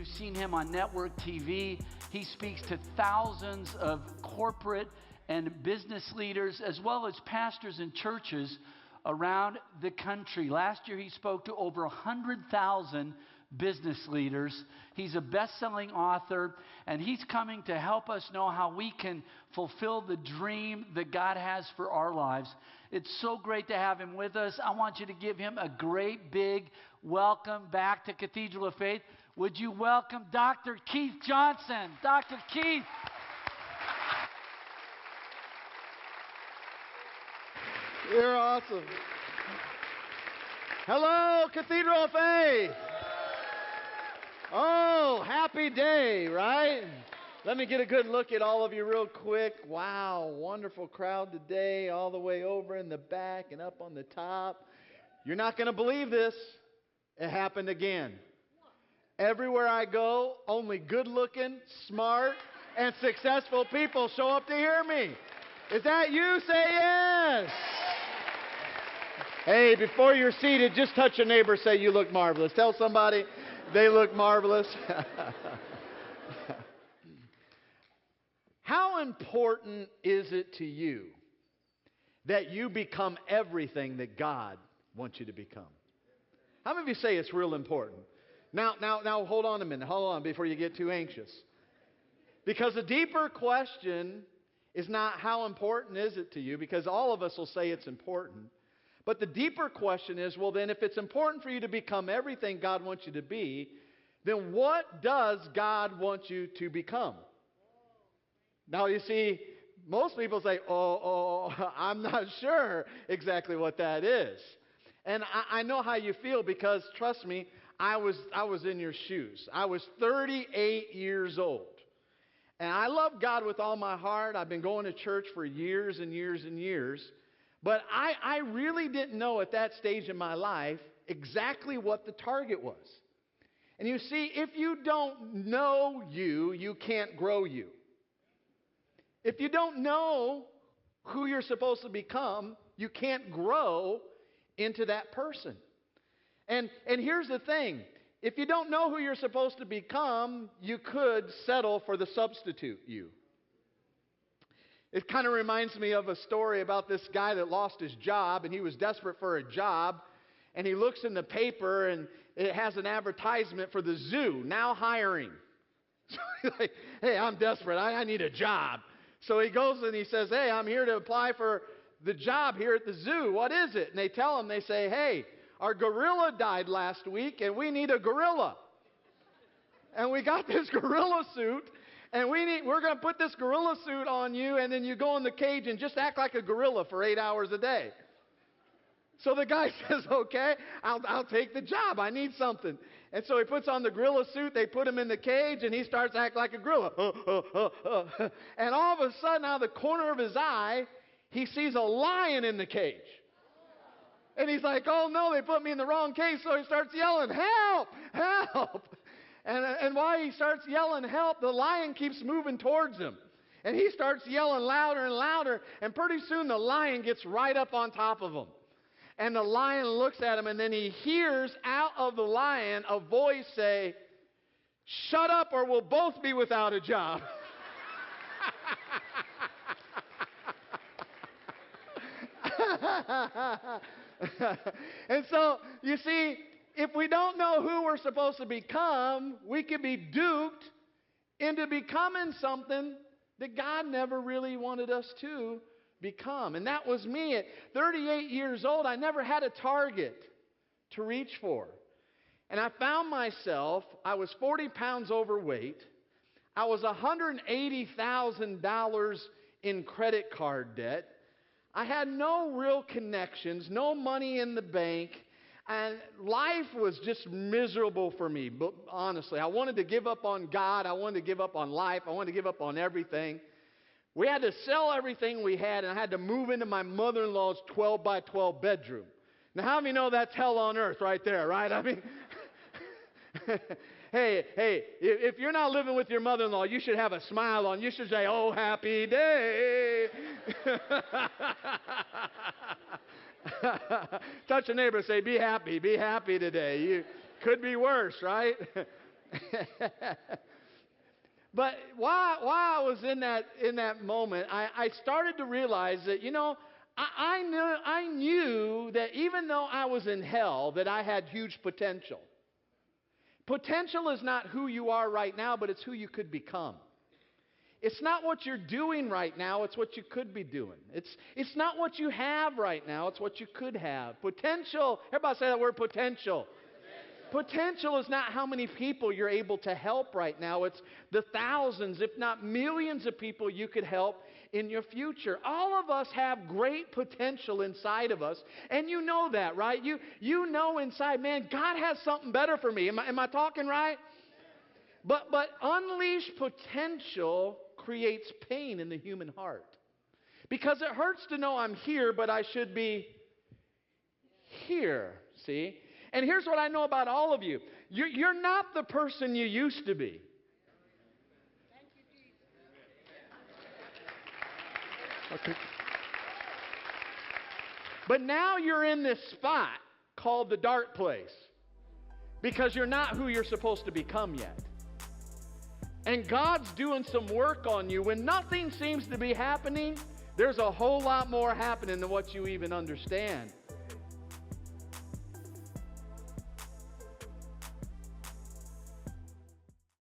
you've seen him on network TV. He speaks to thousands of corporate and business leaders, as well as pastors and churches around the country. Last year, he spoke to over 100,000 business leaders. He's a best-selling author, and he's coming to help us know how we can fulfill the dream that God has for our lives. It's so great to have him with us. I want you to give him a great big welcome back to Cathedral of Faith. Would you welcome Dr. Keith Johnson? Dr. Keith. You're awesome. Hello, Cathedral of Faith. Oh, happy day, right? Let me get a good look at all of you real quick. Wow, wonderful crowd today, all the way over in the back and up on the top. You're not going to believe this. It happened again. Everywhere I go, only good-looking, smart, and successful people show up to hear me. Is that you? Say yes. Hey, before you're seated, just touch your neighbor, say, you look marvelous. Tell somebody they look marvelous. How important is it to you that you become everything that God wants you to become? How many of you say it's real important? Now, hold on a minute. Hold on before you get too anxious. Because the deeper question is not how important is it to you, because all of us will say it's important. But the deeper question is, well, then if it's important for you to become everything God wants you to be, then what does God want you to become? Now, you see, most people say, I'm not sure exactly what that is. And I know how you feel, because, trust me, I was in your shoes. I was 38 years old. And I love God with all my heart. I've been going to church for years and years and years. But I really didn't know at that stage in my life exactly what the target was. And you see, if you don't know you, you can't grow you. If you don't know who you're supposed to become, you can't grow into that person. And here's the thing. If you don't know who you're supposed to become, you could settle for the substitute you. It kind of reminds me of a story about this guy that lost his job, and he was desperate for a job. And he looks in the paper, and it has an advertisement for the zoo, now hiring. So he's like, hey, I'm desperate. I need a job. So he goes and he says, hey, I'm here to apply for the job here at the zoo. What is it? And they tell him, they say, hey, our gorilla died last week, and we need a gorilla. And we got this gorilla suit. And we're going to put this gorilla suit on you, and then you go in the cage and just act like a gorilla for 8 hours a day. So the guy says, okay, I'll take the job. I need something. And so he puts on the gorilla suit. They put him in the cage, and he starts to act like a gorilla. And all of a sudden, out of the corner of his eye, he sees a lion in the cage. And he's like, oh, no, they put me in the wrong cage. So he starts yelling, help, help. And while he starts yelling help, the lion keeps moving towards him. And he starts yelling louder and louder. And pretty soon the lion gets right up on top of him. And the lion looks at him, and then he hears out of the lion a voice say, shut up or we'll both be without a job. And so, you see, if we don't know who we're supposed to become, we can be duped into becoming something that God never really wanted us to become. And that was me at 38 years old. I never had a target to reach for. And I found myself, I was 40 pounds overweight. I was $180,000 in credit card debt. I had no real connections, no money in the bank. And life was just miserable for me, but honestly. I wanted to give up on God. I wanted to give up on life. I wanted to give up on everything. We had to sell everything we had, and I had to move into my mother-in-law's 12 by 12 bedroom. Now, how many know that's hell on earth right there, right? I mean, hey, if you're not living with your mother-in-law, you should have a smile on. You should say, oh, happy day. Touch a neighbor and say, be happy today. You could be worse, right? But while I was in that moment, I started to realize that, I knew that even though I was in hell, that I had huge potential. Potential is not who you are right now, but it's who you could become. It's not what you're doing right now, it's what you could be doing. It's not what you have right now, it's what you could have. Potential, everybody say that word, potential. Potential is not how many people you're able to help right now. It's the thousands, if not millions of people you could help in your future. All of us have great potential inside of us. And you know that, right? You know inside, man, God has something better for me. Am I talking right? But unleashed potential creates pain in the human heart. Because it hurts to know I'm here, but I should be here. See? And here's what I know about all of you. You're not the person you used to be. Okay. But now you're in this spot called the dark place. Because you're not who you're supposed to become yet. And God's doing some work on you. When nothing seems to be happening, there's a whole lot more happening than what you even understand.